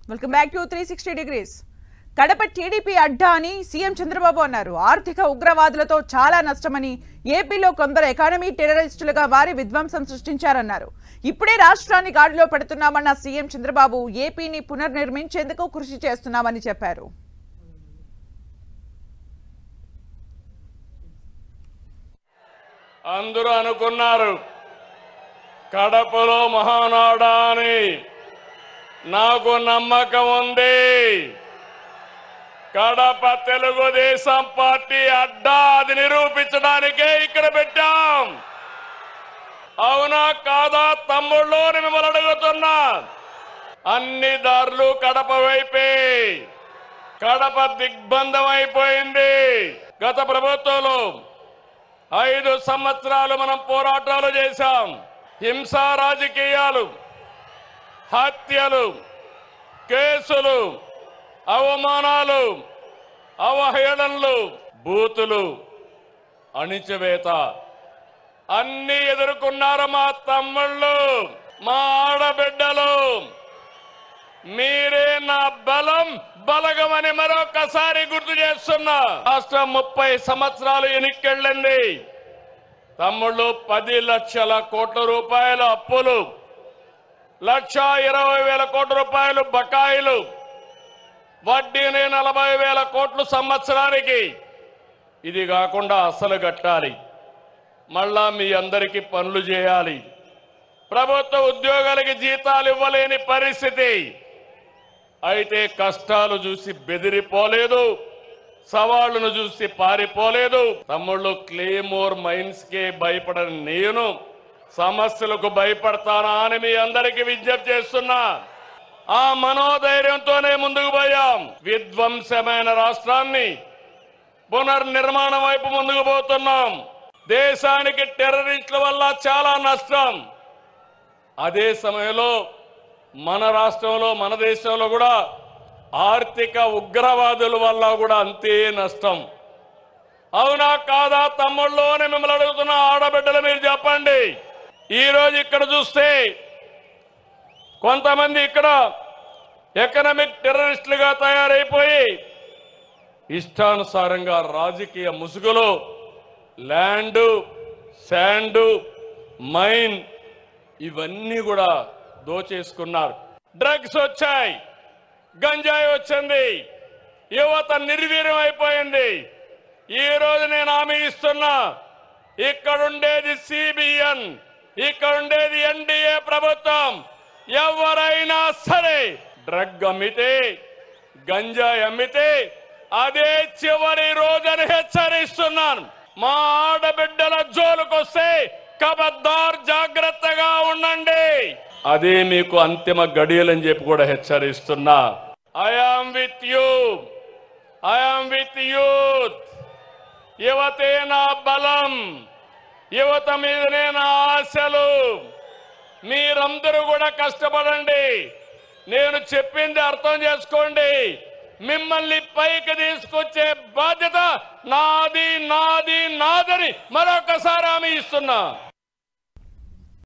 Welcome back to 360 degrees. Kadapa TDP అడ్డా అని CM Chandrababu అన్నారు. ఆర్థిక ఉగ్రవాదులతో చాలా నష్టమని, ఏపీలో కొందరు ఎకానమీ టెర్రరిస్టులుగా వారి విధ్వంసం సృష్టించారన్నారు. ఇప్పుడే రాష్ట్రాన్ని గాడిలో పెడుతున్నామన్న సీఎం చంద్రబాబు ఏపీని పునర్నిర్మించేందుకు కృషి చేస్తున్నామని చెప్పారు. అందరూ అనుకున్నారు కడపలో మహానాడా అని. నాకు నమ్మకం ఉంది. కడప తెలుగుదేశం పార్టీ అడ్డా అది నిరూపించడానికే ఇక్కడ పెట్టాం. అవునా కాదా తమ్ముళ్ళు మిమ్మల్ని అడుగుతున్నా. అన్ని దారులు కడప వైపే. కడప దిగ్బంధం అయిపోయింది. గత ప్రభుత్వంలో 5 సంవత్సరాలు మనం పోరాటాలు చేశాం. హింసా రాజకీయాలు, హత్యలు, కేసులు, అవమానాలు, అవహేళనలు, బూతులు, అణిచివేత అన్ని ఎదుర్కొన్నారు మా తమ్ముళ్ళు, మా ఆడబిడ్డలు. మీరే నా బలం బలగమని మరొకసారి గుర్తు చేస్తున్నా. రాష్ట్రం 30 సంవత్సరాలు ఎన్నికెళ్ళింది. తమ్ముళ్ళు 10 లక్షల కోట్ల రూపాయల అప్పులు, 1,20,000 కోట్ల రూపాయలు బకాయిలు, వడ్డీని 40,000 కోట్లు సంవత్సరానికి. ఇది కాకుండా అసలు కట్టాలి. మళ్ళా మీ అందరికీ పనులు చేయాలి. ప్రభుత్వ ఉద్యోగాలకి జీతాలు ఇవ్వలేని పరిస్థితి. అయితే కష్టాలు చూసి బెదిరిపోలేదు, సవాళ్లను చూసి పారిపోలేదు. తమ్ముళ్ళు క్లేమోర్ మైన్స్ కే భయపడని నేను సమస్యలకు భయపడతానా అని మీ అందరికీ విజ్ఞప్తి చేస్తున్నా. ఆ మనోధైర్యంతోనే ముందుకు పోయాం. విధ్వంసమైన రాష్ట్రాన్ని పునర్నిర్మాణం వైపు ముందుకు పోతున్నాం. దేశానికి టెర్రరిస్టుల వల్ల చాలా నష్టం. అదే సమయంలో మన రాష్ట్రంలో, మన దేశంలో కూడా ఆర్థిక ఉగ్రవాదుల వల్ల కూడా అంతే నష్టం. అవునా కాదా తమ్ముళ్ళు అని మిమ్మల్ని అడుగుతున్న ఆడబిడ్డలు మీరు చెప్పండి. ఈరోజు ఇక్కడ చూస్తే కొంతమంది ఇక్కడ ఎకనామిక్ టెర్రరిస్టులుగా తయారైపోయి ఇష్టానుసారంగా రాజకీయ ముసుగులో ల్యాండ్, శాండ్, మైన్ ఇవన్నీ కూడా దోచేసుకున్నారు. డ్రగ్స్ వచ్చాయి, గంజాయి వచ్చింది, యువత నిర్వీర్యం అయిపోయింది. ఈ రోజు నేను హామీ ఇస్తున్నా, ఇక్కడుండేది సిబిఎన్, ఇక్కడుండేది ఎన్డీఏ ప్రభుత్వం. ఎవరైనా సరే డ్రగ్ అమ్మితే, గంజాయి అమ్మితే అదే చివరి రోజని హెచ్చరిస్తున్నాను. మా ఆడబిడ్డల జోలుకొస్తే ఖబర్దార్ జాగ్రత్తగా ఉండండి. అదే మీకు అంతిమ గడియలని చెప్పి కూడా హెచ్చరిస్తున్నా. I am with you, I am with youth. యువతే నా బలం, యువత మీదనే నా ఆశలు. మీరందరూ కూడా కష్టపడండి. నేను చెప్పింది అర్థం చేసుకోండి. మిమ్మల్ని పైకి తీసుకొచ్చే బాధ్యత నాది, నాది, నాదని మరొకసారి హామీ ఇస్తున్నా.